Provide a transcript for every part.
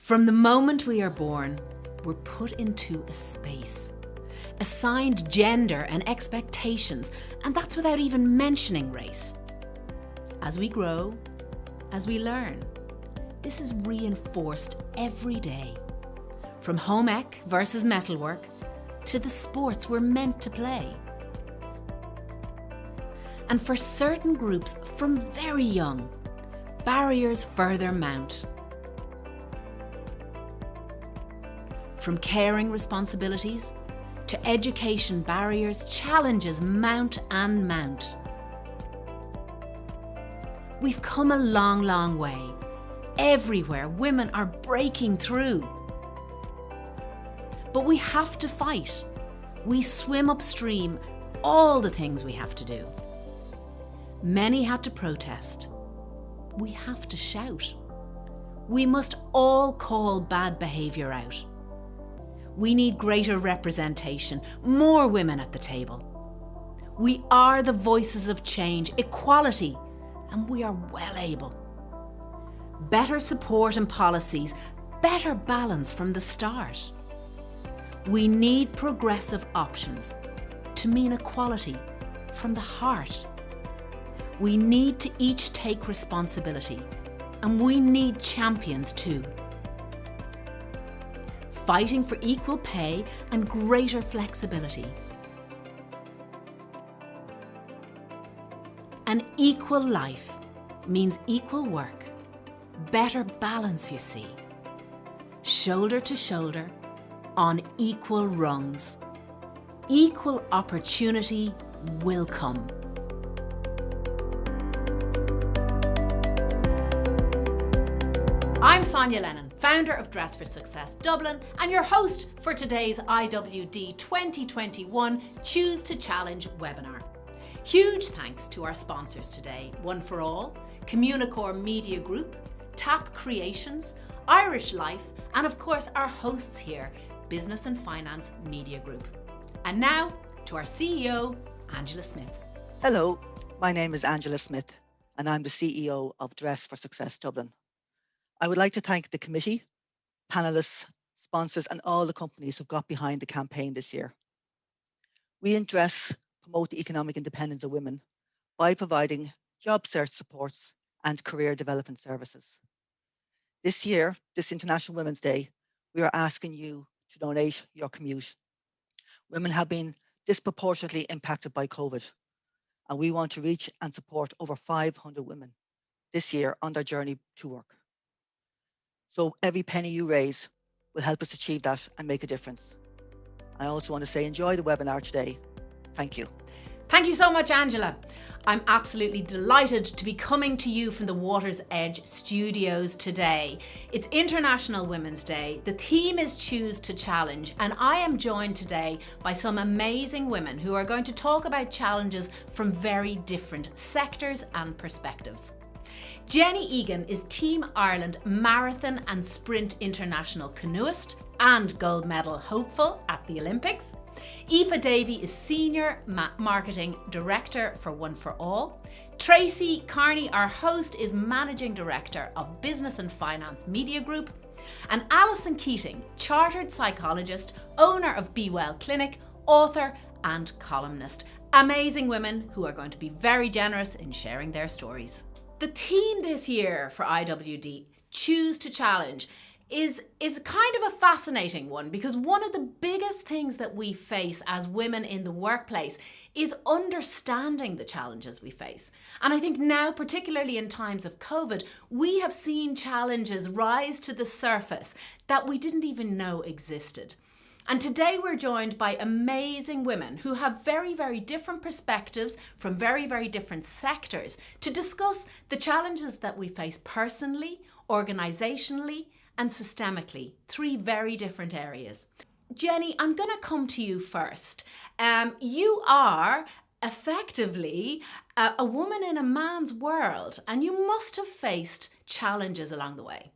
From the moment we are born, we're put into a space, assigned gender and expectations, and that's without even mentioning race. As we grow, as we learn, this is reinforced every day. From home ec versus metalwork to the sports we're meant to play. And for certain groups from very young, barriers further mount. From caring responsibilities to education barriers, challenges mount and mount. We've come a long, long way. Everywhere, women are breaking through. But we have to fight. We swim upstream, all the things we have to do. Many had to protest. We have to shout. We must all call bad behaviour out. We need greater representation, more women at the table. We are the voices of change, equality, and we are well able. Better support and policies, better balance from the start. We need progressive options to mean equality from the heart. We need to each take responsibility, and we need champions too. Fighting for equal pay and greater flexibility. An equal life means equal work, better balance, you see. Shoulder to shoulder, on equal rungs. Equal opportunity will come. I'm Sonia Lennon, founder of Dress for Success Dublin and your host for today's IWD 2021 Choose to Challenge webinar. Huge thanks to our sponsors today, One for All, Communicore Media Group, TAP Creations, Irish Life, and of course our hosts here, Business and Finance Media Group. And now to our CEO, Angela Smith. Hello, my name is Angela Smith and I'm the CEO of Dress for Success Dublin. I would like to thank the committee, panellists, sponsors and all the companies who got behind the campaign this year. We in Dress promote the economic independence of women by providing job search supports and career development services. This year, this International Women's Day, we are asking you to donate your commute. Women have been disproportionately impacted by COVID, and we want to reach and support over 500 women this year on their journey to work. So every penny you raise will help us achieve that and make a difference. I also want to say enjoy the webinar today. Thank you. Thank you so much, Angela. I'm absolutely delighted to be coming to you from the Water's Edge studios today. It's International Women's Day. The theme is Choose to Challenge, and I am joined today by some amazing women who are going to talk about challenges from very different sectors and perspectives. Jenny Egan is Team Ireland Marathon and Sprint International canoeist and gold medal hopeful at the Olympics. Aoife Davey is Senior Marketing Director for One for All. Tracy Carney, our host, is Managing Director of Business and Finance Media Group. And Alison Keating, Chartered Psychologist, owner of Be Well Clinic, author and columnist. Amazing women who are going to be very generous in sharing their stories. The theme this year for IWD, Choose to Challenge, is kind of a fascinating one, because one of the biggest things that we face as women in the workplace is understanding the challenges we face. And I think now, particularly in times of COVID, we have seen challenges rise to the surface that we didn't even know existed. And today we're joined by amazing women who have very, very different perspectives from very, very different sectors to discuss the challenges that we face personally, organisationally, and systemically, three very different areas. Jenny, I'm going to come to you first. You are effectively a woman in a man's world, and you must have faced challenges along the way.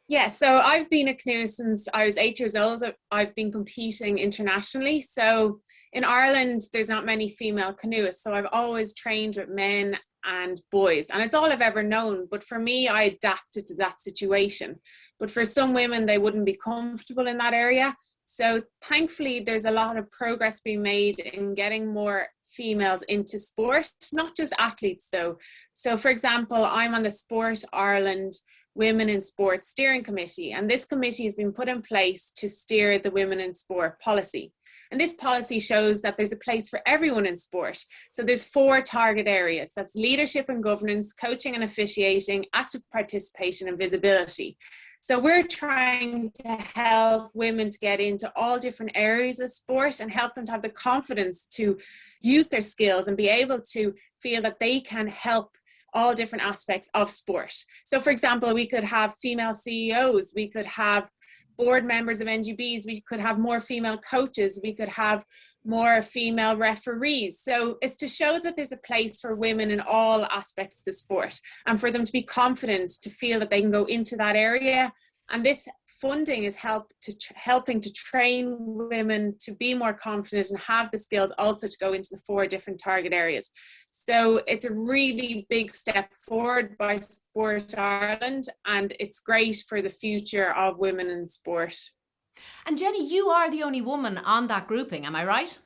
Yeah, so I've been a canoeist since I was 8 years old. I've been competing internationally. So in Ireland, there's not many female canoeists. So I've always trained with men and boys. And it's all I've ever known. But for me, I adapted to that situation. But for some women, they wouldn't be comfortable in that area. So thankfully, there's a lot of progress being made in getting more females into sport, not just athletes though. So for example, I'm on the Sport Ireland Women in Sport Steering Committee, and this committee has been put in place to steer the Women in Sport policy. And this policy shows that there's a place for everyone in sport. So there's 4 target areas. That's leadership and governance, coaching and officiating, active participation and visibility. So we're trying to help women to get into all different areas of sport and help them to have the confidence to use their skills and be able to feel that they can help all different aspects of sport. So for example, we could have female CEOs, we could have board members of NGBs, we could have more female coaches, we could have more female referees. So it's to show that there's a place for women in all aspects of sport and for them to be confident to feel that they can go into that area. And this funding is helping to train women to be more confident and have the skills also to go into the 4 different target areas. So it's a really big step forward by Sport Ireland, and it's great for the future of women in sport. And Jenny, you are the only woman on that grouping, am I right?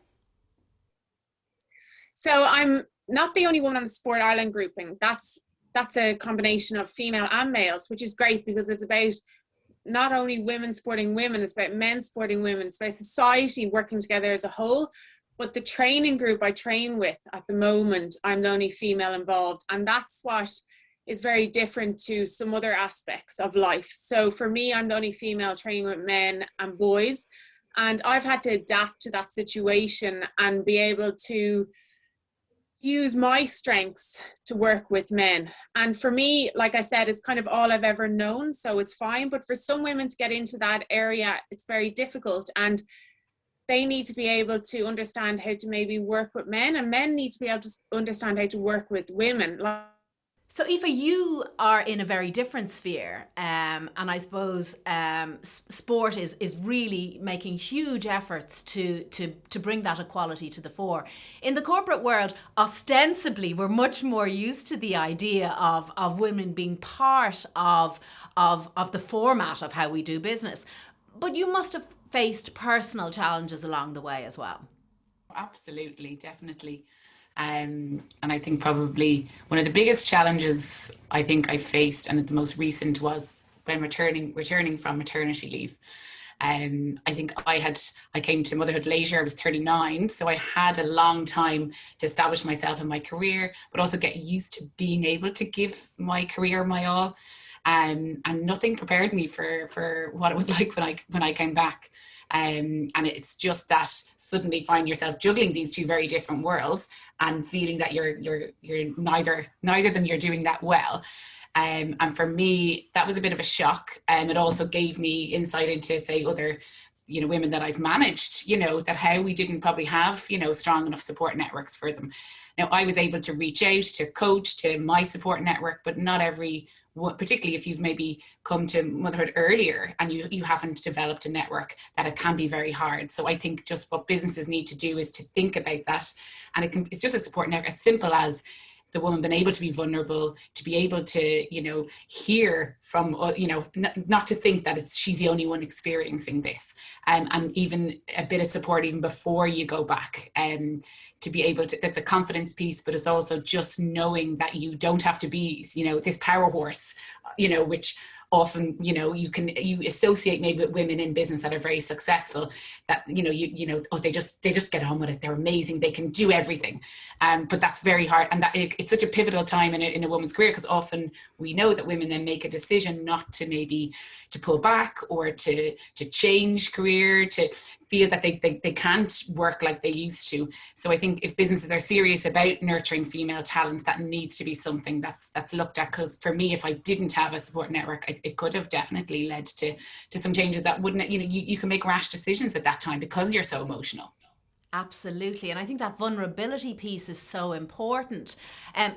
So I'm not the only woman on the Sport Ireland grouping. That's a combination of female and males, which is great because it's about not only women sporting women, it's about men sporting women, it's about society working together as a whole. But the training group I train with at the moment, I'm the only female involved. And that's what is very different to some other aspects of life. So for me, I'm the only female training with men and boys. And I've had to adapt to that situation and be able to use my strengths to work with men. And for me, like I said, it's kind of all I've ever known, so it's fine. But for some women to get into that area, it's very difficult, and they need to be able to understand how to maybe work with men, and men need to be able to understand how to work with women. So Aoife, you are in a very different sphere, and I suppose sport is really making huge efforts to bring that equality to the fore. In the corporate world, ostensibly, we're much more used to the idea of women being part of the format of how we do business. But you must have faced personal challenges along the way as well. Absolutely, definitely. And I think probably one of the biggest challenges I think I faced, and the most recent, was when returning from maternity leave. I think I came to motherhood later. I was 39, so I had a long time to establish myself in my career, but also get used to being able to give my career my all. And nothing prepared me for what it was like when I came back. And it's just that suddenly find yourself juggling these 2 very different worlds and feeling that you're neither of them you're doing that well. And for me, that was a bit of a shock. It also gave me insight into, say, other women that I've managed, that how we didn't probably have, strong enough support networks for them. Now, I was able to reach out to coach to my support network, but not every, particularly if you've maybe come to motherhood earlier and you haven't developed a network, that it can be very hard. So I think just what businesses need to do is to think about that. And it's just a support network as simple as the woman being able to be vulnerable, to be able to, hear from, not to think that she's the only one experiencing this, and even a bit of support even before you go back, to be able to, that's a confidence piece, but it's also just knowing that you don't have to be, this power horse, which often, you associate maybe with women in business that are very successful, that, they just get on with it. They're amazing. They can do everything. But that's very hard. And that it's such a pivotal time in a woman's career, because often we know that women then make a decision not to maybe to pull back or to change career, to feel that they can't work like they used to. So I think if businesses are serious about nurturing female talent, that needs to be something that's looked at. Because for me, if I didn't have a support network, it could have definitely led to some changes that wouldn't, you can make rash decisions at that time because you're so emotional. Absolutely. And I think that vulnerability piece is so important,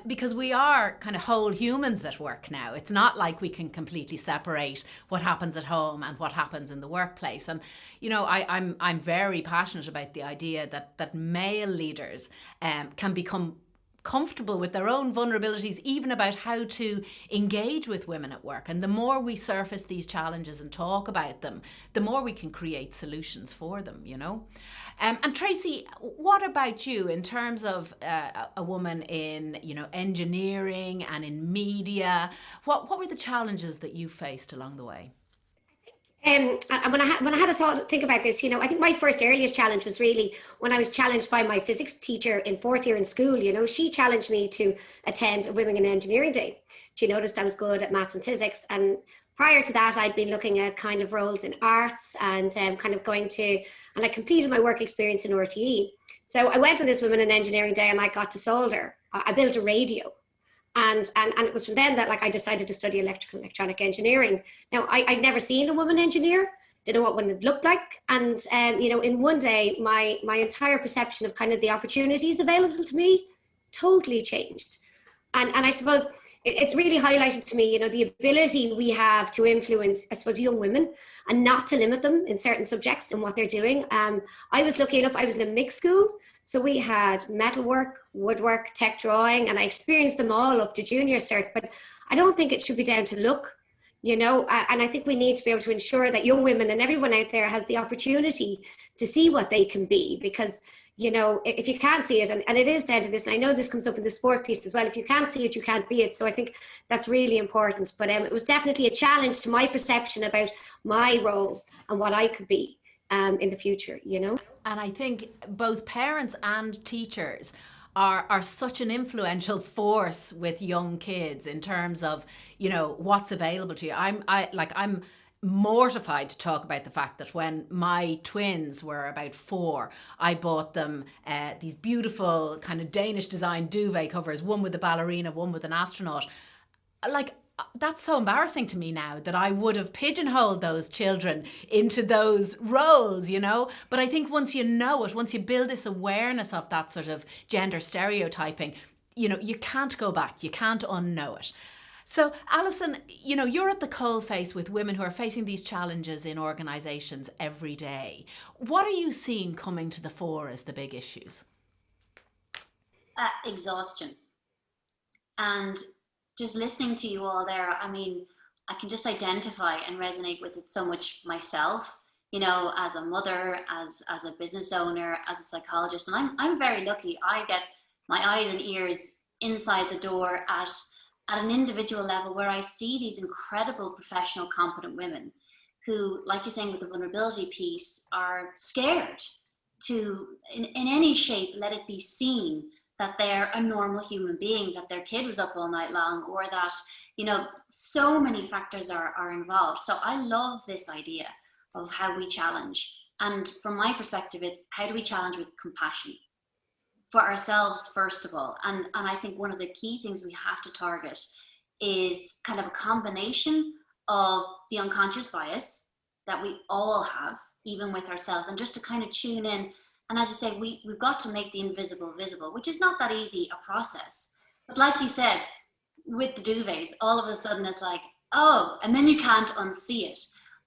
because we are kind of whole humans at work now. It's not like we can completely separate what happens at home and what happens in the workplace. And, I'm very passionate about the idea that male leaders can become comfortable with their own vulnerabilities, even about how to engage with women at work. And the more we surface these challenges and talk about them, the more we can create solutions for them, you know. And Tracy, what about you in terms of a woman in, you know, engineering and in media? What were the challenges that you faced along the way? When I had a think about this, you know, I think my first earliest challenge was really when I was challenged by my physics teacher in fourth year in school. You know, she challenged me to attend a Women in Engineering Day. She noticed I was good at maths and physics, and prior to that, I'd been looking at kind of roles in arts and kind of and I completed my work experience in RTE. So I went on this Women in Engineering Day and I got to solder. I built a radio. And it was from then that I decided to study electronic engineering. Now, I'd never seen a woman engineer, didn't know what one would look like. And, you know, in one day, my entire perception of kind of the opportunities available to me totally changed. And I suppose it's really highlighted to me, you know, the ability we have to influence, I suppose, young women and not to limit them in certain subjects and what they're doing. I was lucky enough, I was in a mixed school. So we had metalwork, woodwork, tech drawing, and I experienced them all up to junior cert, but I don't think it should be down to luck, you know, and I think we need to be able to ensure that young women and everyone out there has the opportunity to see what they can be, because, you know, if you can't see it, and it is down to this, and I know this comes up in the sport piece as well, if you can't see it, you can't be it. So I think that's really important. But it was definitely a challenge to my perception about my role and what I could be in the future, you know. And I think both parents and teachers are such an influential force with young kids in terms of, you know, what's available to you. I'm mortified to talk about the fact that when my twins were about 4, I bought them these beautiful kind of Danish design duvet covers, one with a ballerina, one with an astronaut. Like, that's so embarrassing to me now that I would have pigeonholed those children into those roles, you know. But I think once you know it, once you build this awareness of that sort of gender stereotyping, you know, you can't go back, you can't unknow it. So Alison, you know, you're at the coalface with women who are facing these challenges in organisations every day. What are you seeing coming to the fore as the big issues? Exhaustion. And just listening to you all there, I mean, I can just identify and resonate with it so much myself, you know, as a mother, as a business owner, as a psychologist. And I'm very lucky. I get my eyes and ears inside the door at an individual level where I see these incredible professional, competent women who, like you're saying with the vulnerability piece, are scared to, in any shape, let it be seen that they're a normal human being, that their kid was up all night long, or that, you know, so many factors are involved. So I love this idea of how we challenge. And from my perspective, it's how do we challenge with compassion for ourselves, first of all. And I think one of the key things we have to target is kind of a combination of the unconscious bias that we all have, even with ourselves, and just to kind of tune in. And as I say, we've got to make the invisible visible, which is not that easy a process. But like you said, with the duvets, all of a sudden it's like, oh, and then you can't unsee it.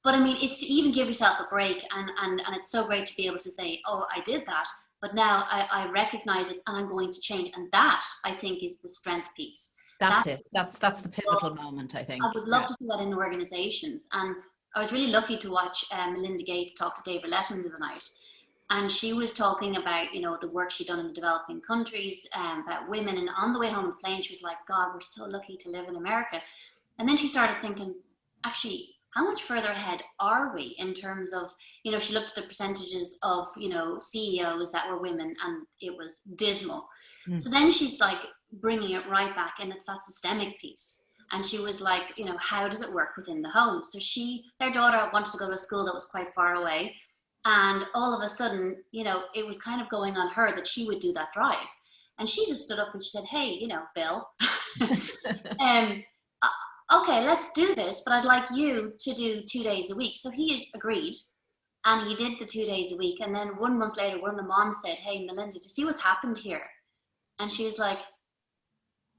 But I mean, it's to even give yourself a break, and it's so great to be able to say, oh, I did that, but now I recognize it and I'm going to change. And that, I think, is the strength piece. That's it. That's the pivotal moment, I think. I would love to see that in organizations. And I was really lucky to watch Melinda Gates talk to David Letterman the other night. And she was talking about, you know, the work she'd done in the developing countries, about women. And on the way home on the plane, she was like, God, we're so lucky to live in America. And then she started thinking, actually, how much further ahead are we in terms of, you know, she looked at the percentages of, you know, CEOs that were women, and it was dismal. So then she's like bringing it right back, and it's that systemic piece. And she was like, you know, how does it work within the home? So their daughter wanted to go to a school that was quite far away. And all of a sudden, you know, it was kind of going on her that she would do that drive. And she just stood up and she said, hey, you know, Bill, okay, let's do this, but I'd like you to do 2 days a week. So he agreed, and he did the 2 days a week. And then 1 month later, one of the moms said, hey, Melinda, do you see what's happened here? And she was like,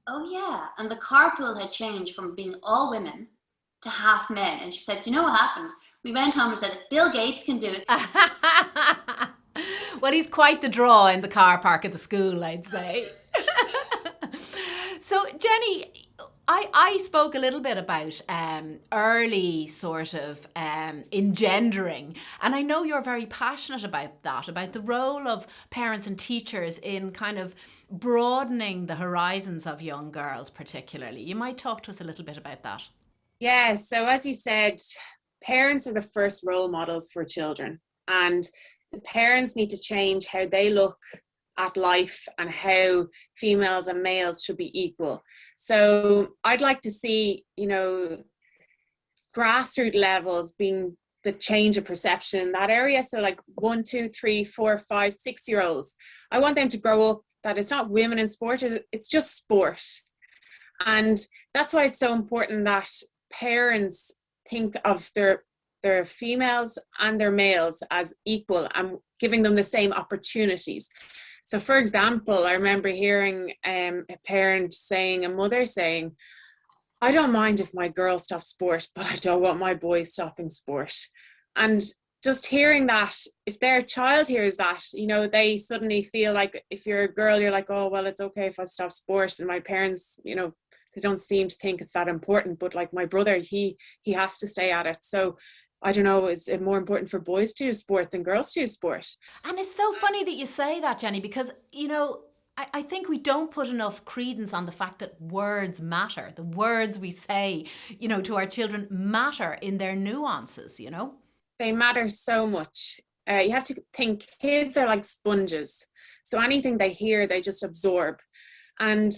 oh yeah. And the carpool had changed from being all women to half men. And she said, do you know what happened? We went home and said, Bill Gates can do it. Well, he's quite the draw in the car park at the school, I'd say. So Jenny, I spoke a little bit about early sort of engendering, and I know you're very passionate about that, about the role of parents and teachers in kind of broadening the horizons of young girls particularly. You might talk to us a little bit about that. Yeah, so as you said, parents are the first role models for children, and the parents need to change how they look at life and how females and males should be equal. So I'd like to see, grassroots levels being the change of perception in that area. So like 1, 2, 3, 4, 5, 6-year-olds, I want them to grow up that it's not women in sport, it's just sport. And that's why it's so important that parents think of their females and their males as equal and giving them the same opportunities. So for example, I remember hearing a mother saying, I don't mind if my girl stops sport, but I don't want my boy stopping sport. And just hearing that, if their child hears that, they suddenly feel like, if you're a girl, you're like, oh, well, it's okay if I stop sport. And my parents, they don't seem to think it's that important, but like my brother, he has to stay at it. So I don't know, is it more important for boys to do sport than girls to do sport? And it's so funny that you say that, Jenny, because, I think we don't put enough credence on the fact that words matter. The words we say, to our children matter in their nuances, They matter so much. You have to think kids are like sponges. So anything they hear, they just absorb. And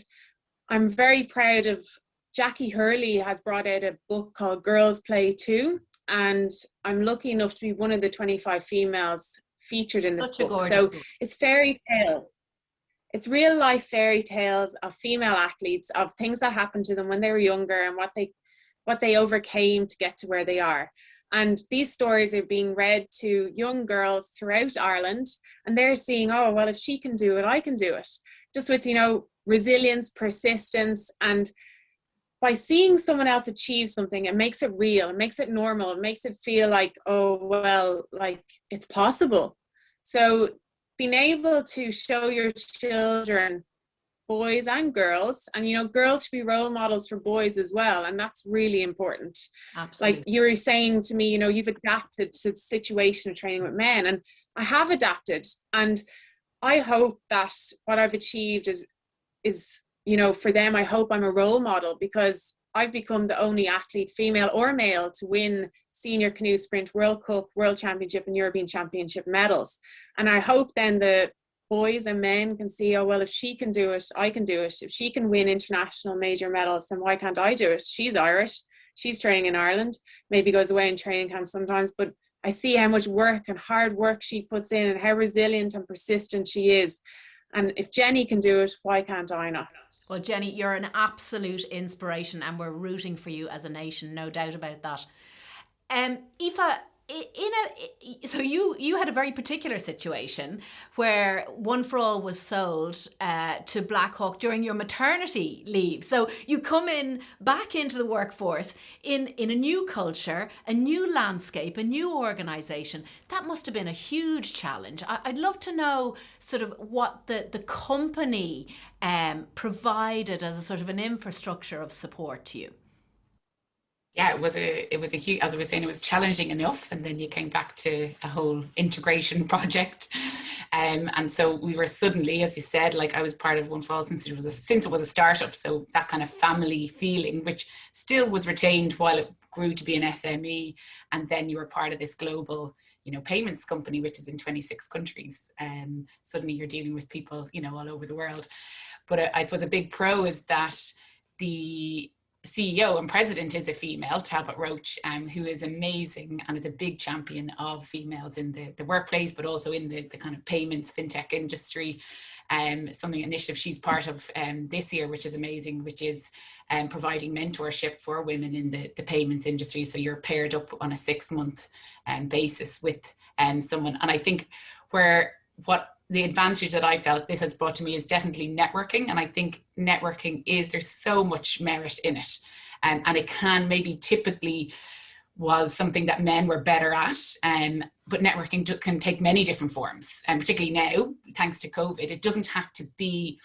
I'm very proud of Jackie Hurley has brought out a book called Girls Play Too. And I'm lucky enough to be one of the 25 females featured in this book. So it's fairy tales. It's real life fairy tales of female athletes, of things that happened to them when they were younger and what they overcame to get to where they are. And these stories are being read to young girls throughout Ireland, and they're seeing, oh, well, if she can do it, I can do it. Just with, resilience, persistence, and by seeing someone else achieve something, it makes it real, it makes it normal, it makes it feel like, oh, well, like it's possible. So being able to show your children, boys and girls, and girls should be role models for boys as well, and that's really important. Absolutely. Like you were saying to me, you've adapted to the situation of training with men, and I have adapted, and I hope that what I've achieved is for them, I hope I'm a role model, because I've become the only athlete, female or male, to win Senior Canoe Sprint World Cup, World Championship and European Championship medals. And I hope then the boys and men can see, oh, well, if she can do it, I can do it. If she can win international major medals, then why can't I do it? She's Irish. She's training in Ireland, maybe goes away in training camps sometimes, but I see how much work and hard work she puts in and how resilient and persistent she is. And if Jenny can do it, why can't I not? Well, Jenny, you're an absolute inspiration, and we're rooting for you as a nation, no doubt about that. Aoife, so you had a very particular situation where One for All was sold to Blackhawk during your maternity leave. So you come back into the workforce in a new culture, a new landscape, a new organisation. That must have been a huge challenge. I'd love to know sort of what the company provided as a sort of an infrastructure of support to you. Yeah, it was a huge, as I was saying, it was challenging enough, and then you came back to a whole integration project, and so we were suddenly, as you said, like I was part of One for All since it was a startup, so that kind of family feeling, which still was retained while it grew to be an SME, and then you were part of this global, payments company, which is in 26 countries. Suddenly you're dealing with people, all over the world. But I suppose a big pro is that the CEO and president is a female, Talbot Roach, who is amazing and is a big champion of females in the workplace, but also in the kind of payments, fintech industry. Initiative she's part of this year, which is amazing, which is providing mentorship for women in the payments industry. So you're paired up on a 6-month basis with someone. And I think what the advantage that I felt this has brought to me is definitely networking. And I think networking there's so much merit in it. And it can maybe typically was something that men were better at. But networking can take many different forms. And particularly now, thanks to COVID, it doesn't have to be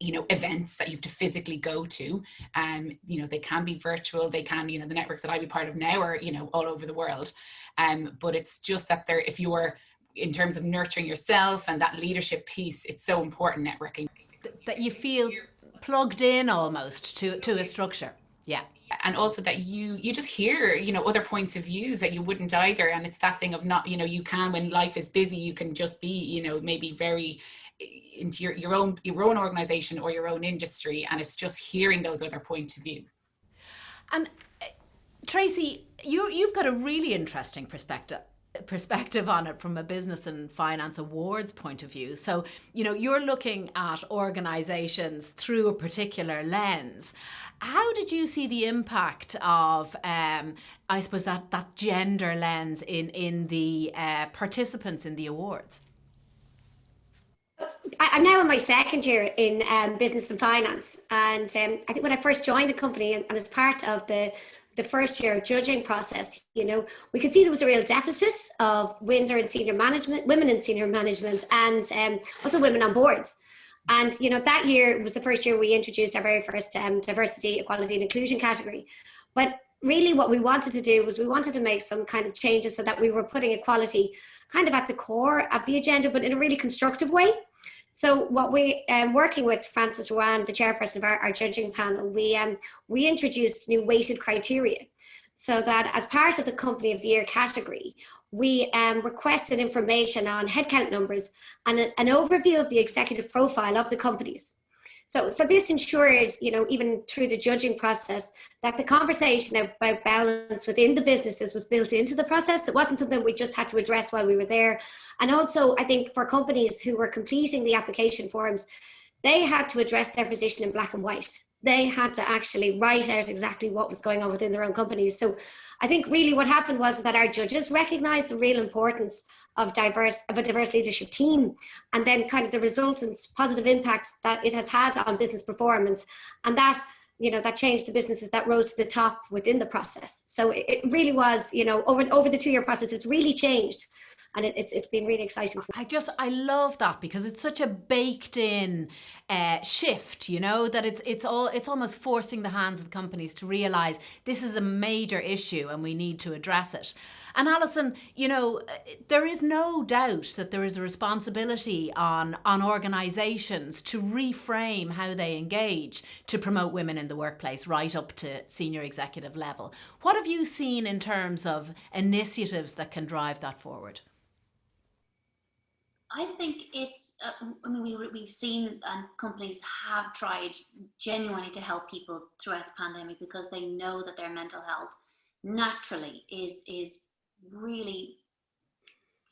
events that you have to physically go to. They can be virtual, they can, the networks that I be part of now are, all over the world. But it's just that if you're, in terms of nurturing yourself and that leadership piece, it's so important, networking. That you feel plugged in almost to a structure. Yeah. And also that you just hear, other points of views that you wouldn't either. And it's that thing of not, you can, when life is busy, you can just be, maybe very into your own organization or your own industry. And it's just hearing those other points of view. And Tracy, you've got a really interesting perspective on it from a business and finance awards point of view. So, you're looking at organizations through a particular lens. How did you see the impact of, I suppose, that gender lens in the participants in the awards? I'm now in my second year in business and finance, and I think when I first joined the company and as part of the first year judging process, we could see there was a real deficit of women in senior management, and also women on boards. And that year was the first year we introduced our very first diversity, equality, and inclusion category. But really, what we wanted to do was we wanted to make some kind of changes so that we were putting equality kind of at the core of the agenda, but in a really constructive way. So what we, working with Frances Rowan, the chairperson of our judging panel, we introduced new weighted criteria so that as part of the Company of the Year category, we requested information on headcount numbers and an overview of the executive profile of the companies. So this ensured, even through the judging process, that the conversation about balance within the businesses was built into the process. It wasn't something we just had to address while we were there. And also, I think for companies who were completing the application forms, they had to address their position in black and white. They had to actually write out exactly what was going on within their own companies. So I think really what happened was that our judges recognized the real importance of a diverse leadership team, and then kind of the resultant positive impact that it has had on business performance, and that that changed the businesses that rose to the top within the process. So it really was, over the 2-year process, it's really changed. And it's been really exciting. I love that, because it's such a baked in shift, that it's almost forcing the hands of the companies to realise this is a major issue and we need to address it. And Alison, there is no doubt that there is a responsibility on organisations to reframe how they engage to promote women in the workplace right up to senior executive level. What have you seen in terms of initiatives that can drive that forward? I think it's, we've seen companies have tried genuinely to help people throughout the pandemic, because they know that their mental health naturally is really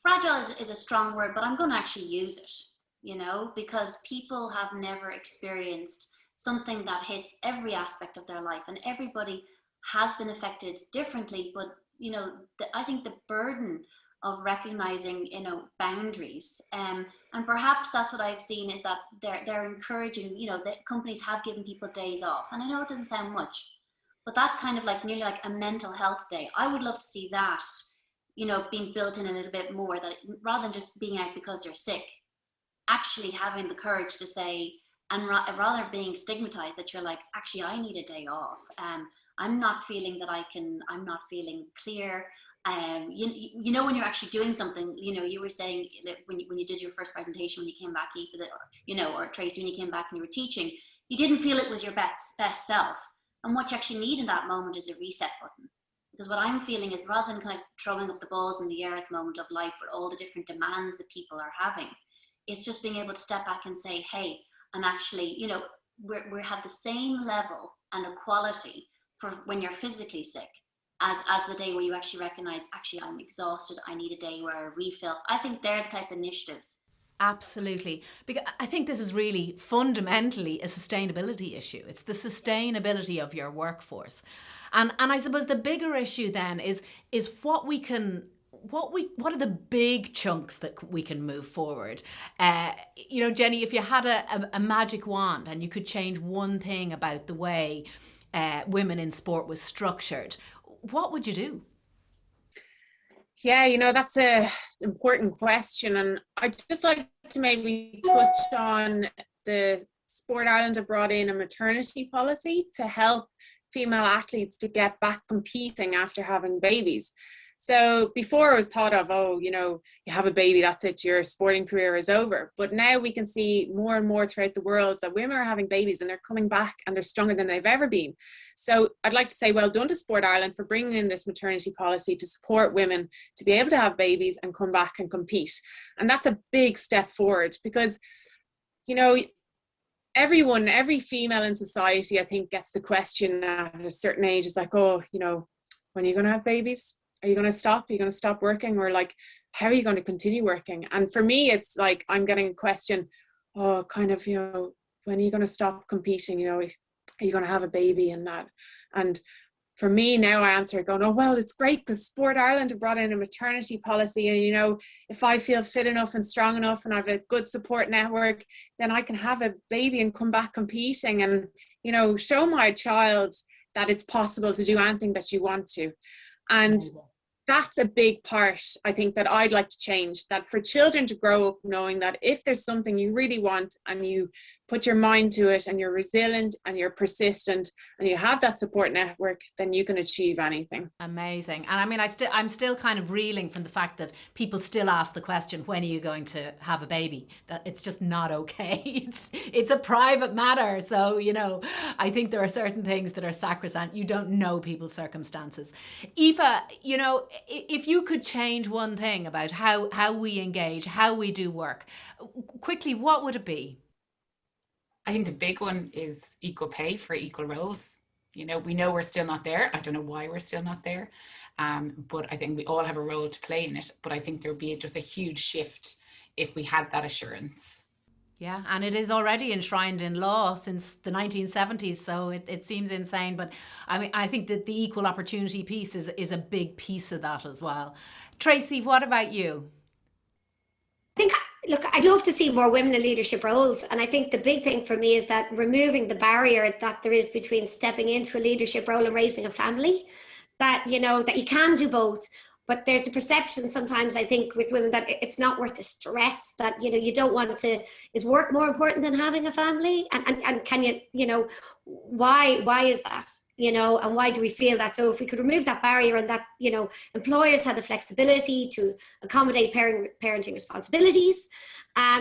fragile. Is a strong word, but I'm going to actually use it, because people have never experienced something that hits every aspect of their life, and everybody has been affected differently. But, I think the burden of recognizing, boundaries, and perhaps that's what I've seen, is that they're encouraging, that companies have given people days off. And I know it doesn't sound much, but that kind of nearly like a mental health day, I would love to see that, being built in a little bit more, that rather than just being out because you're sick, actually having the courage to say, and rather being stigmatized, that you're like, actually, I need a day off. I'm not feeling that I'm not feeling clear. When you're actually doing something, you were saying when you did your first presentation, when you came back, or Tracy, when you came back and you were teaching, you didn't feel it was your best self. And what you actually need in that moment is a reset button. Because what I'm feeling is, rather than kind of throwing up the balls in the air at the moment of life with all the different demands that people are having, it's just being able to step back and say, hey, I'm actually, we have the same level and equality for when you're physically sick as the day where you actually recognize, actually, I'm exhausted, I need a day where I refill. I think they're the type of initiatives. Absolutely. Because I think this is really fundamentally a sustainability issue. It's the sustainability of your workforce. And I suppose the bigger issue then is what are the big chunks that we can move forward? Jenny, if you had a magic wand and you could change one thing about the way women in sport was structured, what would you do? Yeah, that's an important question. And I'd just like to maybe touch on the Sport Ireland have brought in a maternity policy to help female athletes to get back competing after having babies. So before it was thought of, oh, you know, you have a baby, that's it, your sporting career is over. But now we can see more and more throughout the world that women are having babies and they're coming back and they're stronger than they've ever been. So I'd like to say well done to Sport Ireland for bringing in this maternity policy to support women to be able to have babies and come back and compete. And that's a big step forward because, you know, every female in society, I think, gets the question at a certain age. It's like, oh, you know, when are you going to have babies? Are you going to stop? Are you going to stop working? Or like, how are you going to continue working? And for me, it's like, I'm getting a question, oh, kind of, you know, when are you going to stop competing? You know, are you going to have a baby and that? And for me now, I answer going, oh, well, it's great because Sport Ireland have brought in a maternity policy. And, you know, if I feel fit enough and strong enough and I have a good support network, then I can have a baby and come back competing and, you know, show my child that it's possible to do anything that you want to. And that's a big part, I think, that I'd like to change, that for children to grow up knowing that if there's something you really want and you put your mind to it and you're resilient and you're persistent and you have that support network, then you can achieve anything. Amazing. And I mean, I'm still kind of reeling from the fact that people still ask the question, when are you going to have a baby? That it's just not okay. It's a private matter. So, you know, I think there are certain things that are sacrosanct. You don't know people's circumstances. Aoife, you know, if you could change one thing about how we engage, how we do work, quickly, what would it be? I think the big one is equal pay for equal roles. You know, we know we're still not there. I don't know why we're still not there. But I think we all have a role to play in it. But I think there'd be just a huge shift if we had that assurance. Yeah, and it is already enshrined in law since the 1970s, so it seems insane. But I mean, I think that the equal opportunity piece is a big piece of that as well. Tracy, what about you? I think, look, I'd love to see more women in leadership roles. And I think the big thing for me is that removing the barrier that there is between stepping into a leadership role and raising a family, that, you know, that you can do both. But there's a perception sometimes, I think, with women that it's not worth the stress, that, you know, you don't want to, is work more important than having a family? And can you, you know, why is that? You know, and why do we feel that? So if we could remove that barrier and that, you know, employers had the flexibility to accommodate parenting responsibilities,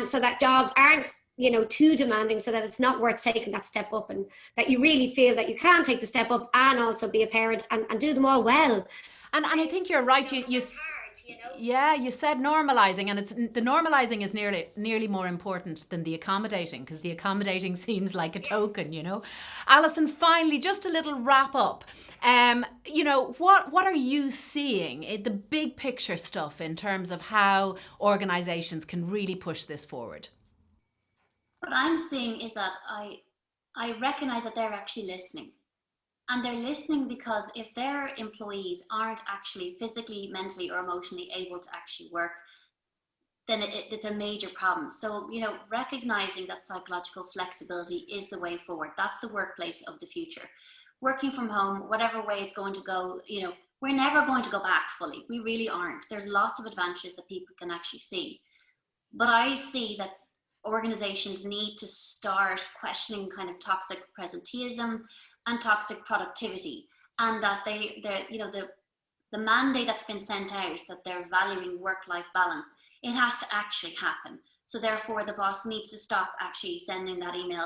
so that jobs aren't, you know, too demanding, so that it's not worth taking that step up, and that you really feel that you can take the step up and also be a parent and do them all well. And I think you're right. Yeah, you said normalizing, and it's the normalizing is nearly more important than the accommodating, because the accommodating seems like a token, you know. Alison, finally, just a little wrap up. You know, what are you seeing, the big picture stuff, in terms of how organisations can really push this forward? What I'm seeing is that I recognise that they're actually listening. And they're listening because if their employees aren't actually physically, mentally, or emotionally able to actually work, then it's a major problem. So, you know, recognizing that psychological flexibility is the way forward. That's the workplace of the future. Working from home, whatever way it's going to go, you know, we're never going to go back fully. We really aren't. There's lots of advantages that people can actually see. But I see that organizations need to start questioning kind of toxic presenteeism and toxic productivity, and that the mandate that's been sent out, that they're valuing work-life balance, it has to actually happen. So therefore the boss needs to stop actually sending that email,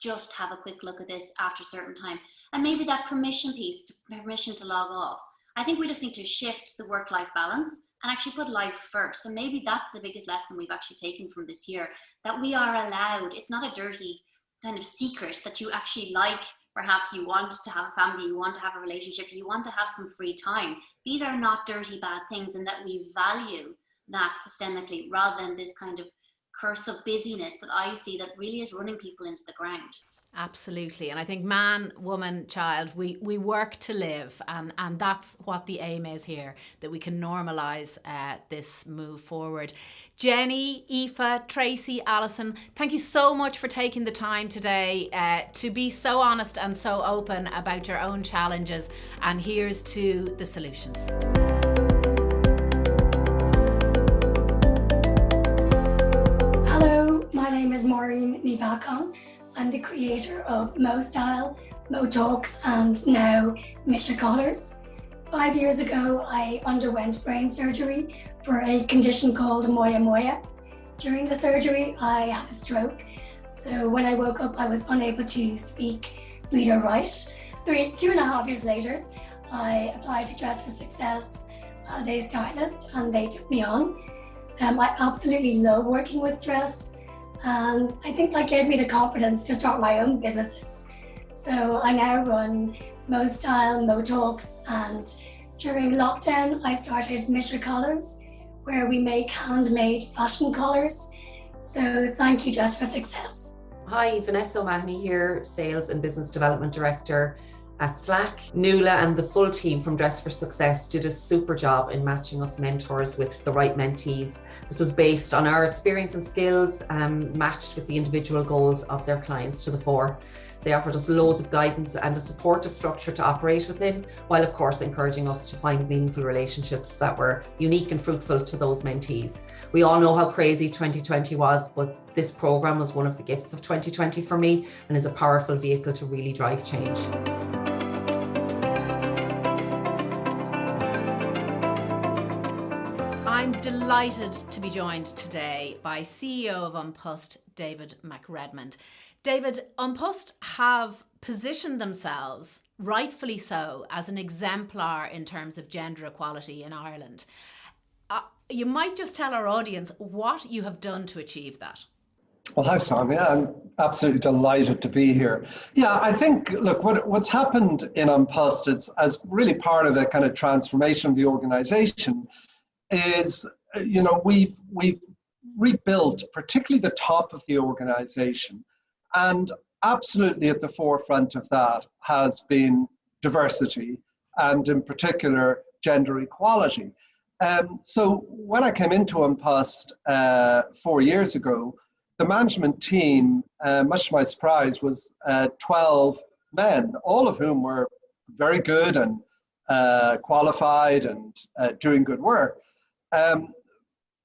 just have a quick look at this after a certain time, and maybe that permission piece, permission to log off. I think we just need to shift the work-life balance and actually put life first. And maybe that's the biggest lesson we've actually taken from this year, that we are allowed, it's not a dirty kind of secret that you actually like. Perhaps you want to have a family, you want to have a relationship, you want to have some free time. These are not dirty, bad things, and that we value that systemically rather than this kind of curse of busyness that I see that really is running people into the ground. Absolutely. And I think man, woman, child, we work to live, and that's what the aim is here, that we can normalise this move forward. Jenny, Aoife, Tracy, Alison, thank you so much for taking the time today to be so honest and so open about your own challenges, and here's to the solutions. Hello, my name is Maureen Nivalcon. I'm the creator of Mo Style, Mo Talks, and now Misha Collars. 5 years ago, I underwent brain surgery for a condition called moya moya. During the surgery, I had a stroke. So when I woke up, I was unable to speak, read or write. 2.5 years later, I applied to Dress for Success as a stylist and they took me on. I absolutely love working with Dress, and I think that gave me the confidence to start my own businesses. So I now run Mo Style, Mo Talks, and during lockdown, I started Misha Collars, where we make handmade fashion collars. So thank you, Dress for Success. Hi, Vanessa O'Mahony here, Sales and Business Development Director at Slack. Nuala and the full team from Dress for Success did a super job in matching us mentors with the right mentees. This was based on our experience and skills, matched with the individual goals of their clients to the fore. They offered us loads of guidance and a supportive structure to operate within, while of course encouraging us to find meaningful relationships that were unique and fruitful to those mentees. We all know how crazy 2020 was, but this programme was one of the gifts of 2020 for me and is a powerful vehicle to really drive change. I'm delighted to be joined today by CEO of Unpust, David McRedmond. David, Unpust have positioned themselves, rightfully so, as an exemplar in terms of gender equality in Ireland. You might just tell our audience what you have done to achieve that. Well, hi, Sonia. I'm absolutely delighted to be here. Yeah, I think, look, what's happened in Unpust, it's as really part of the kind of transformation of the organization, is, we've rebuilt particularly the top of the organization, and absolutely at the forefront of that has been diversity, and in particular gender equality. So when I came into Unpust 4 years ago, the management team, much to my surprise, was 12 men, all of whom were very good and qualified and doing good work.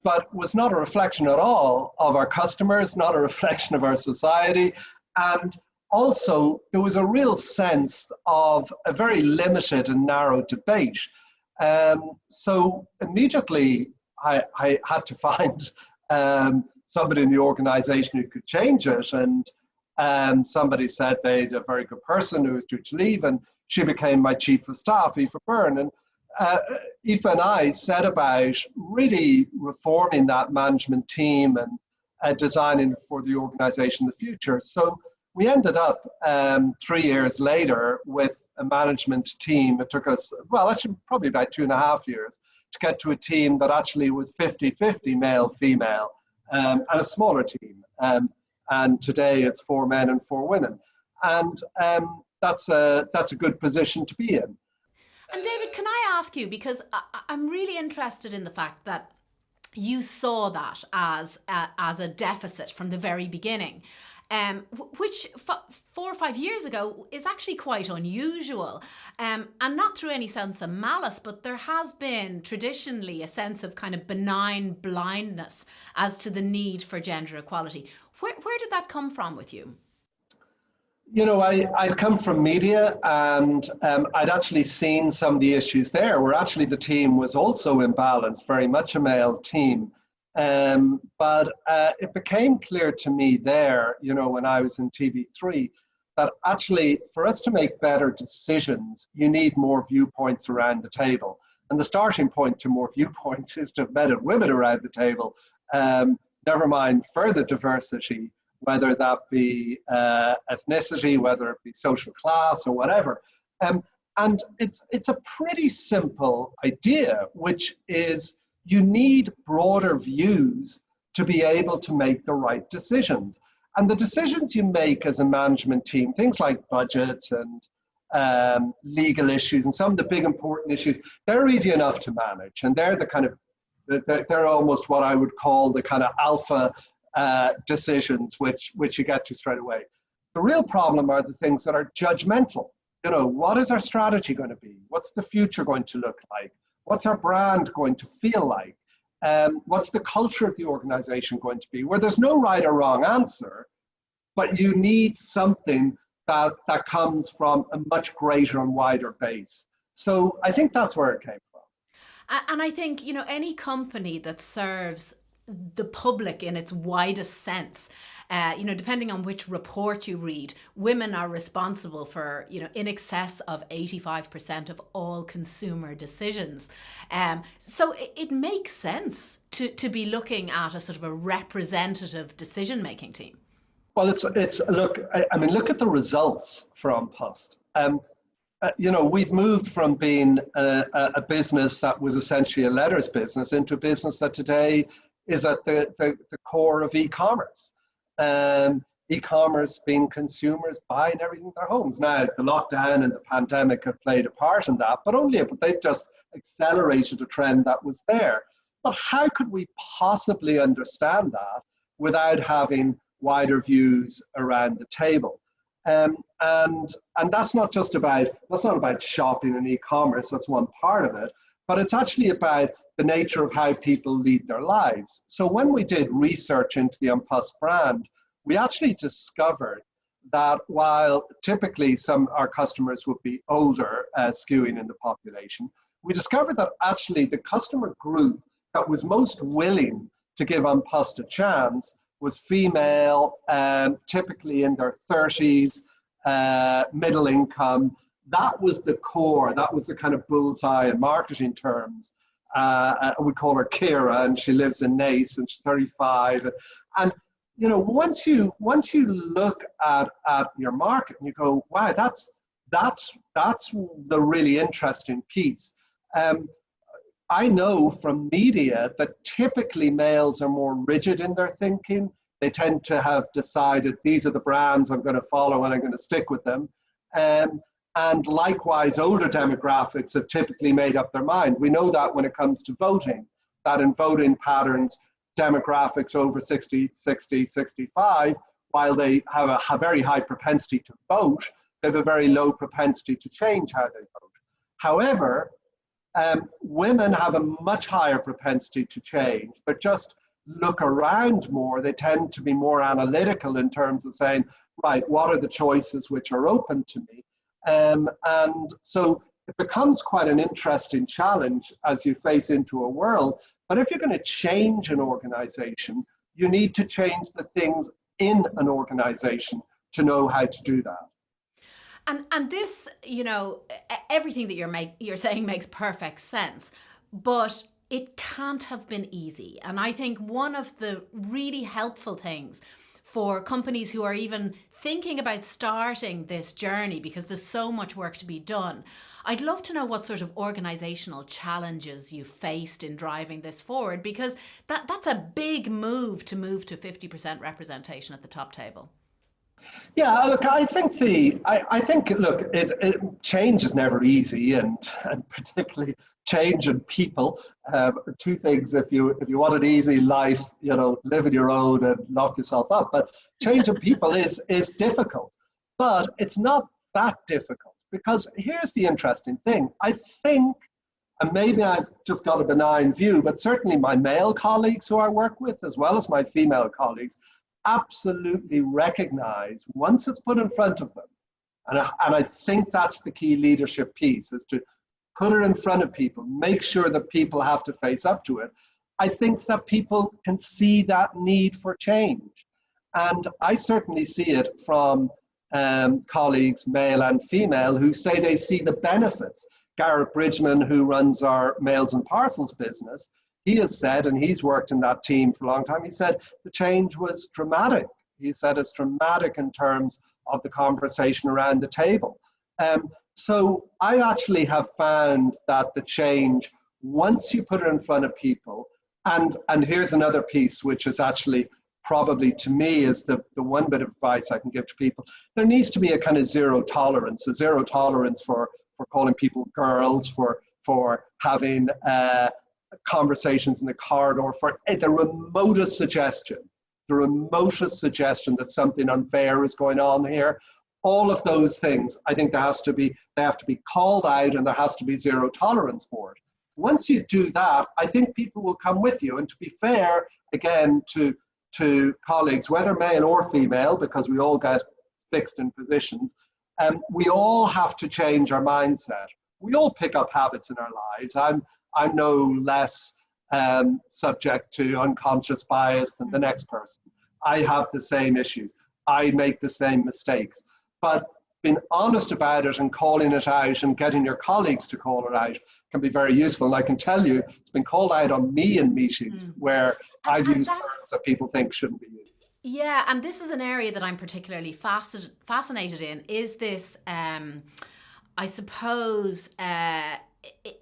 But was not a reflection at all of our customers, not a reflection of our society. And also, there was a real sense of a very limited and narrow debate. So immediately, I had to find somebody in the organization who could change it. And somebody said they had a very good person who was due to leave, and she became my chief of staff, Aoife Byrne. And Aoife and I set about really reforming that management team and designing for the organization in the future. So we ended up 3 years later with a management team. It took us, well, actually probably about 2.5 years to get to a team that actually was 50-50 male, female, and a smaller team. And today it's 4 men and 4 women. And that's a good position to be in. And David, can I ask you, because I'm really interested in the fact that you saw that as a deficit from the very beginning, which 4 or 5 years ago is actually quite unusual, and not through any sense of malice, but there has been traditionally a sense of kind of benign blindness as to the need for gender equality. Where did that come from with you? I'd come from media, and I'd actually seen some of the issues there where actually the team was also imbalanced, very much a male team. But it became clear to me there, when I was in TV3, that actually for us to make better decisions, you need more viewpoints around the table. And the starting point to more viewpoints is to have men and women around the table, never mind further diversity, whether that be ethnicity, whether it be social class or whatever. And it's a pretty simple idea, which is you need broader views to be able to make the right decisions. And the decisions you make as a management team, things like budgets and legal issues and some of the big important issues, they're easy enough to manage. And they're the kind of, they're almost what I would call the kind of alpha decisions which you get to straight away. The real problem are the things that are judgmental. What is our strategy going to be? What's the future going to look like? What's our brand going to feel like? What's the culture of the organization going to be? Where there's no right or wrong answer, but you need something that comes from a much greater and wider base. So I think that's where it came from. And I think, you know, any company that serves the public in its widest sense, you know, depending on which report you read, women are responsible for, you know, in excess of 85% of all consumer decisions. So it makes sense to be looking at a sort of a representative decision-making team. Well, it's look, I mean, look at the results for An Post. You know, we've moved from being a business that was essentially a letters business into a business that today is at the core of e-commerce. E-commerce being consumers buying everything in their homes. Now, the lockdown and the pandemic have played a part in that, but they've just accelerated a trend that was there. But how could we possibly understand that without having wider views around the table? And that's not about shopping and e-commerce, that's one part of it, but it's actually about the nature of how people lead their lives. So when we did research into the An Post brand, we actually discovered that while typically our customers would be older, skewing in the population, we discovered that actually the customer group that was most willing to give An Post a chance was female, typically in their 30s, middle income. That was the core, that was the kind of bullseye in marketing terms. We call her Kira, and she lives in Naas, and she's 35. And you know, once you look at your market and you go, wow, that's the really interesting piece. I know from media that typically males are more rigid in their thinking. They tend to have decided these are the brands I'm going to follow and I'm going to stick with them. And likewise, older demographics have typically made up their mind. We know that when it comes to voting, that in voting patterns, demographics over 60, 65, while they have a very high propensity to vote, they have a very low propensity to change how they vote. However, women have a much higher propensity to change, but just look around more. They tend to be more analytical in terms of saying, right, what are the choices which are open to me? And so it becomes quite an interesting challenge as you face into a world. But if you're going to change an organization, you need to change the things in an organization to know how to do that. And this, you know, everything that you're saying makes perfect sense, but it can't have been easy. And I think one of the really helpful things for companies who are even thinking about starting this journey, because there's so much work to be done, I'd love to know what sort of organizational challenges you faced in driving this forward, because that's a big move to 50% representation at the top table. Yeah, look, I think change is never easy, and particularly change in people. Two things: if you want an easy life, you know, live on your own and lock yourself up. But change in people is difficult, but it's not that difficult, because here's the interesting thing. I think, and maybe I've just got a benign view, but certainly my male colleagues who I work with, as well as my female colleagues, absolutely recognize once it's put in front of them, and I think that's the key leadership piece, is to put it in front of people, make sure that people have to face up to it. I think that people can see that need for change, and I certainly see it from colleagues, male and female, who say they see the benefits. Garrett Bridgman, who runs our mails and parcels business, he has said, and he's worked in that team for a long time, he said the change was dramatic. He said it's dramatic in terms of the conversation around the table. So I actually have found that the change, once you put it in front of people, and here's another piece which is actually probably to me is the one bit of advice I can give to people, there needs to be a kind of zero tolerance for calling people girls, for having conversations in the corridor, for the remotest suggestion that something unfair is going on here. All of those things, I think they have to be called out, and there has to be zero tolerance for it. Once you do that, I think people will come with you. And to be fair, again, to to colleagues, whether male or female, because we all get fixed in positions, we all have to change our mindset. We all pick up habits in our lives. I'm no less subject to unconscious bias than the next person. I have the same issues. I make the same mistakes. But being honest about it and calling it out and getting your colleagues to call it out can be very useful. And I can tell you, it's been called out on me in meetings where I've used terms that people think shouldn't be used. Yeah, and this is an area that I'm particularly fascinated in, is this, I suppose,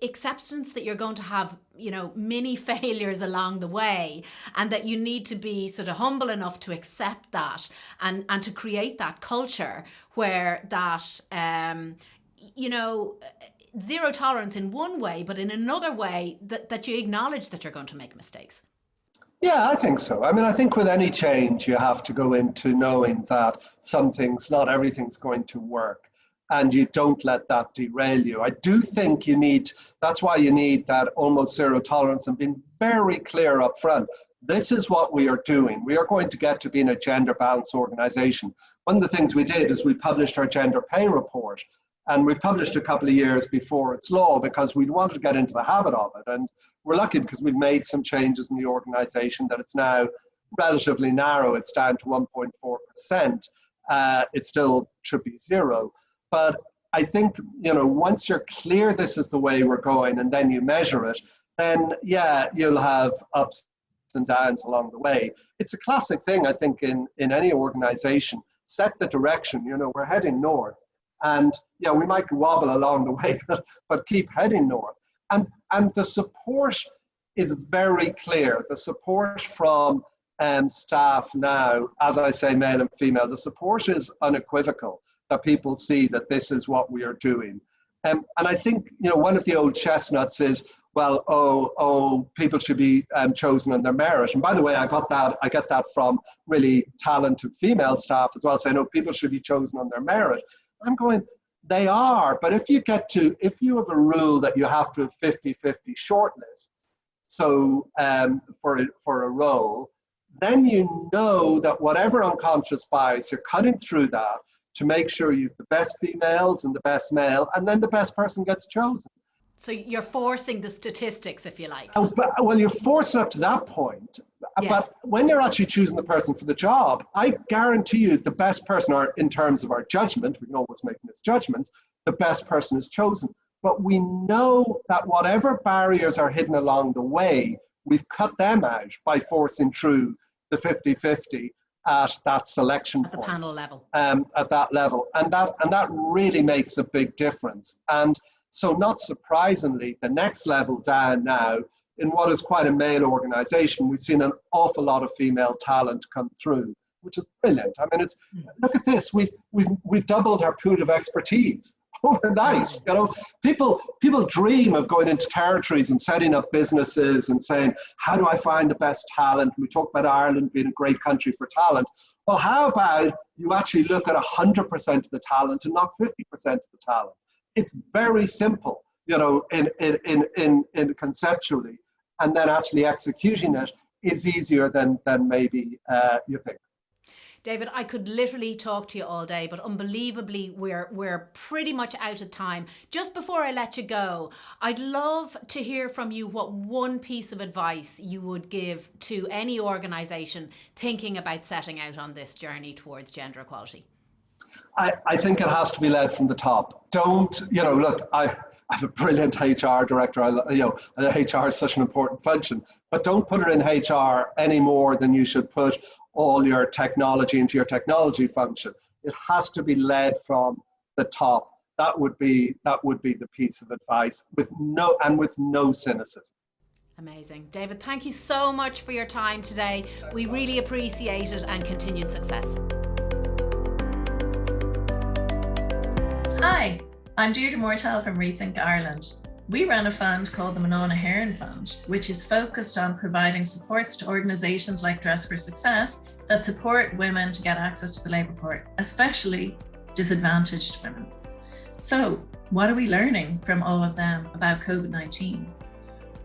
acceptance that you're going to have, many failures along the way, and that you need to be sort of humble enough to accept that and to create that culture where that, zero tolerance in one way, but in another way that you acknowledge that you're going to make mistakes. Yeah, I think so. I mean, I think with any change, you have to go into knowing that not everything's going to work, and you don't let that derail you. I do think that's why you need that almost zero tolerance and being very clear up front. This is what we are doing. We are going to get to being a gender balanced organization. One of the things we did is we published our gender pay report, and we published a couple of years before it's law because we wanted to get into the habit of it. And we're lucky because we've made some changes in the organization that it's now relatively narrow. It's down to 1.4%. It still should be zero. But I think, once you're clear this is the way we're going and then you measure it, then yeah, you'll have ups and downs along the way. It's a classic thing, I think, in any organization. Set the direction, we're heading north. And yeah, we might wobble along the way, but keep heading north. And the support is very clear. The support from staff now, as I say, male and female, the support is unequivocal, that people see that this is what we are doing. And I think, one of the old chestnuts is, well, people should be chosen on their merit. And by the way, I get that from really talented female staff as well, saying, people should be chosen on their merit. I'm going, they are, but if you have a rule that you have to have 50-50 shortlists, so for a role, then you know that whatever unconscious bias, you're cutting through that to make sure you have the best females and the best male, and then the best person gets chosen. So you're forcing the statistics, if you like. Well, you're forcing up to that point. Yes. But when you're actually choosing the person for the job, I guarantee you the best person, or in terms of our judgment, we can always make misjudgments, the best person is chosen. But we know that whatever barriers are hidden along the way, we've cut them out by forcing through the 50-50 at that selection point. At the panel level. At that level. And that really makes a big difference. And so not surprisingly, the next level down now, in what is quite a male organization, we've seen an awful lot of female talent come through, which is brilliant. I mean, look at this. We've doubled our pool of expertise overnight. People dream of going into territories and setting up businesses and saying, how do I find the best talent? We talk about Ireland being a great country for talent. Well, how about you actually look at 100% of the talent and not 50% of the talent? It's very simple, in conceptually, and then actually executing it is easier than maybe you think. David, I could literally talk to you all day, but unbelievably, we're pretty much out of time. Just before I let you go, I'd love to hear from you what one piece of advice you would give to any organisation thinking about setting out on this journey towards gender equality. I think it has to be led from the top. Don't, look, I have a brilliant HR director, HR is such an important function, but don't put it in HR any more than you should put all your technology into your technology function. It has to be led from the top. That would be the piece of advice with no cynicism. Amazing. David, thank you so much for your time today. We really appreciate it, and continued success. Hi, I'm Deirdre Mortal from Rethink Ireland. We run a fund called the Manana Heron Fund, which is focused on providing supports to organisations like Dress for Success that support women to get access to the labour court, especially disadvantaged women. So, what are we learning from all of them about COVID-19?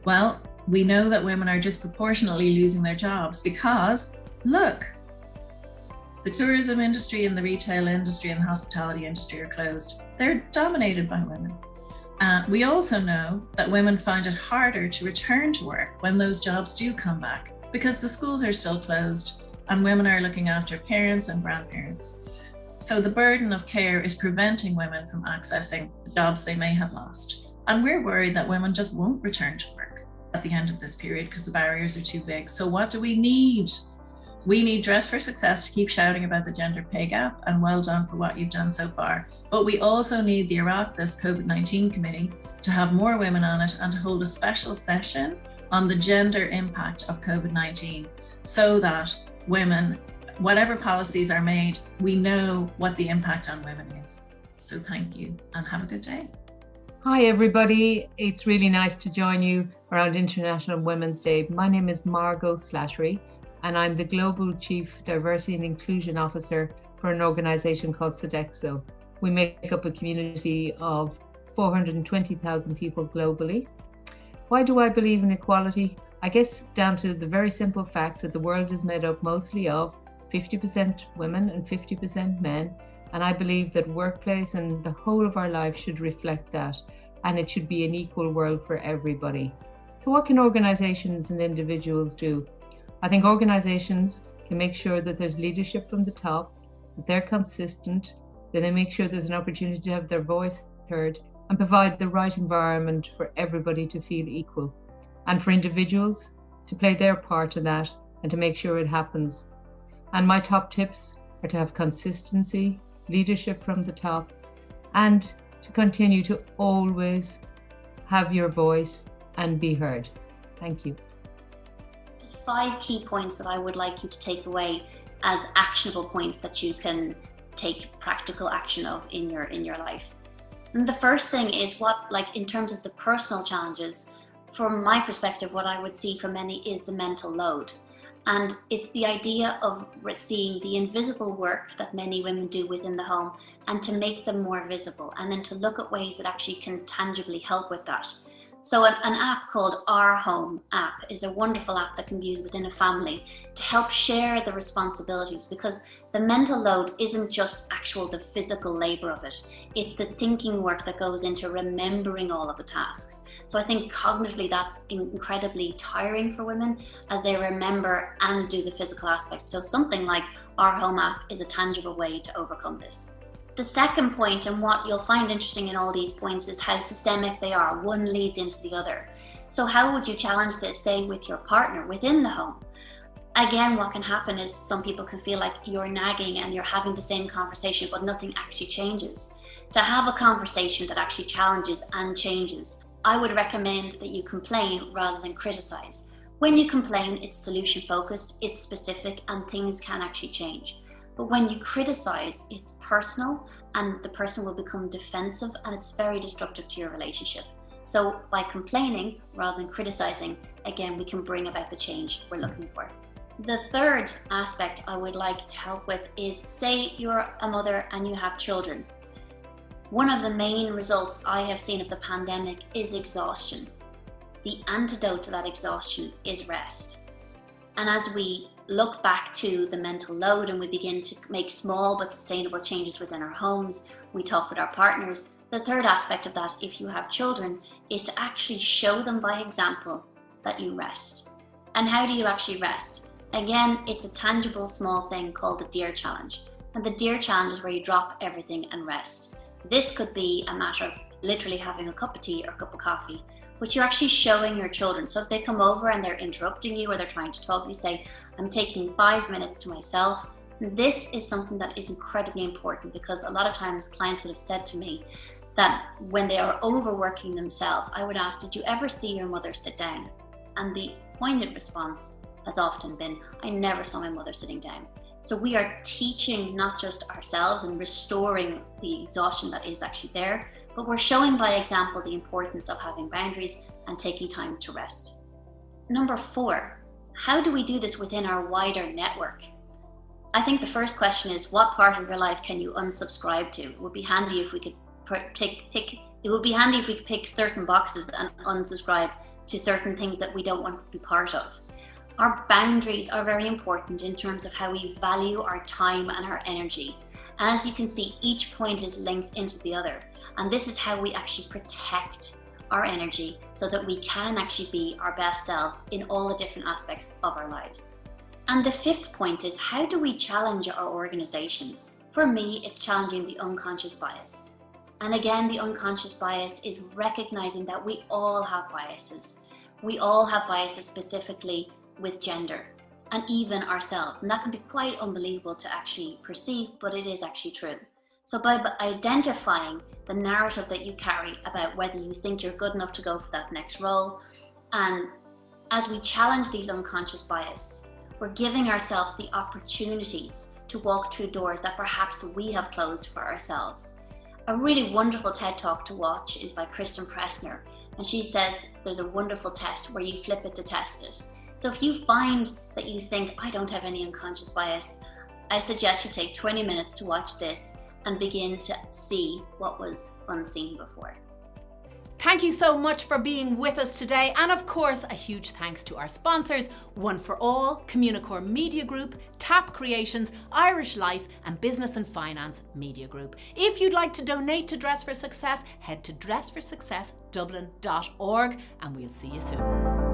Well, we know that women are disproportionately losing their jobs because look, the tourism industry and the retail industry and the hospitality industry are closed. They're dominated by women. We also know that women find it harder to return to work when those jobs do come back because the schools are still closed and women are looking after parents and grandparents. So the burden of care is preventing women from accessing the jobs they may have lost. And we're worried that women just won't return to work at the end of this period because the barriers are too big. So what do we need? We need Dress for Success to keep shouting about the gender pay gap, and well done for what you've done so far. But we also need the Oireachtas COVID-19 committee to have more women on it and to hold a special session on the gender impact of COVID-19 so that women, whatever policies are made, we know what the impact on women is. So thank you and have a good day. Hi everybody, it's really nice to join you around International Women's Day. My name is Margot Slattery and I'm the Global Chief Diversity and Inclusion Officer for an organisation called Sodexo. We make up a community of 420,000 people globally. Why do I believe in equality? I guess down to the very simple fact that the world is made up mostly of 50% women and 50% men. And I believe that workplace and the whole of our life should reflect that. And it should be an equal world for everybody. So what can organizations and individuals do? I think organizations can make sure that there's leadership from the top, that they're consistent, that they make sure there's an opportunity to have their voice heard and provide the right environment for everybody to feel equal. And for individuals to play their part in that and to make sure it happens. And my top tips are to have consistency, leadership from the top, and to continue to always have your voice and be heard. Thank you. There's 5 key points that I would like you to take away as actionable points that you can take practical action of in your life. And the first thing is in terms of the personal challenges, from my perspective, what I would see for many is the mental load. And it's the idea of seeing the invisible work that many women do within the home and to make them more visible, and then to look at ways that actually can tangibly help with that. So an app called Our Home app is a wonderful app that can be used within a family to help share the responsibilities, because the mental load isn't just the physical labor of it. It's the thinking work that goes into remembering all of the tasks. So I think cognitively that's incredibly tiring for women as they remember and do the physical aspects. So something like Our Home app is a tangible way to overcome this. The second point, and what you'll find interesting in all these points, is how systemic they are. One leads into the other. So how would you challenge this, say, with your partner within the home? Again, what can happen is some people can feel like you're nagging and you're having the same conversation, but nothing actually changes. To have a conversation that actually challenges and changes, I would recommend that you complain rather than criticize. When you complain, it's solution focused, it's specific, and things can actually change. But when you criticize, it's personal and the person will become defensive, and it's very destructive to your relationship. So by complaining rather than criticizing, again, we can bring about the change we're looking for. The third aspect I would like to help with is, say you're a mother and you have children. One of the main results I have seen of the pandemic is exhaustion. The antidote to that exhaustion is rest. And as we look back to the mental load and we begin to make small but sustainable changes within our homes, we talk with our partners. The third aspect of that, if you have children, is to actually show them by example that you rest. And how do you actually rest? Again, it's a tangible small thing called the DEAR Challenge. And the DEAR Challenge is where you drop everything and rest. This could be a matter of literally having a cup of tea or a cup of coffee, but you're actually showing your children. So if they come over and they're interrupting you or they're trying to talk, you say, I'm taking 5 minutes to myself. This is something that is incredibly important, because a lot of times clients would have said to me that when they are overworking themselves, I would ask, did you ever see your mother sit down? And the poignant response has often been, I never saw my mother sitting down. So we are teaching not just ourselves and restoring the exhaustion that is actually there, but we're showing by example the importance of having boundaries and taking time to rest. Number 4, how do we do this within our wider network? I think the first question is, what part of your life can you unsubscribe to? It would be handy if we could pick certain boxes and unsubscribe to certain things that we don't want to be part of. Our boundaries are very important in terms of how we value our time and our energy. And as you can see, each point is linked into the other. And this is how we actually protect our energy so that we can actually be our best selves in all the different aspects of our lives. And the fifth point is, how do we challenge our organizations? For me, it's challenging the unconscious bias. And again, the unconscious bias is recognizing that we all have biases. We all have biases specifically with gender and even ourselves. And that can be quite unbelievable to actually perceive, but it is actually true. So by identifying the narrative that you carry about whether you think you're good enough to go for that next role, and as we challenge these unconscious bias, we're giving ourselves the opportunities to walk through doors that perhaps we have closed for ourselves. A really wonderful TED Talk to watch is by Kristen Pressner, and she says there's a wonderful test where you flip it to test it. So if you find that you think, I don't have any unconscious bias, I suggest you take 20 minutes to watch this and begin to see what was unseen before. Thank you so much for being with us today. And of course, a huge thanks to our sponsors, One for All, Communicore Media Group, TAP Creations, Irish Life and Business and Finance Media Group. If you'd like to donate to Dress for Success, head to dressforsuccessdublin.org and we'll see you soon.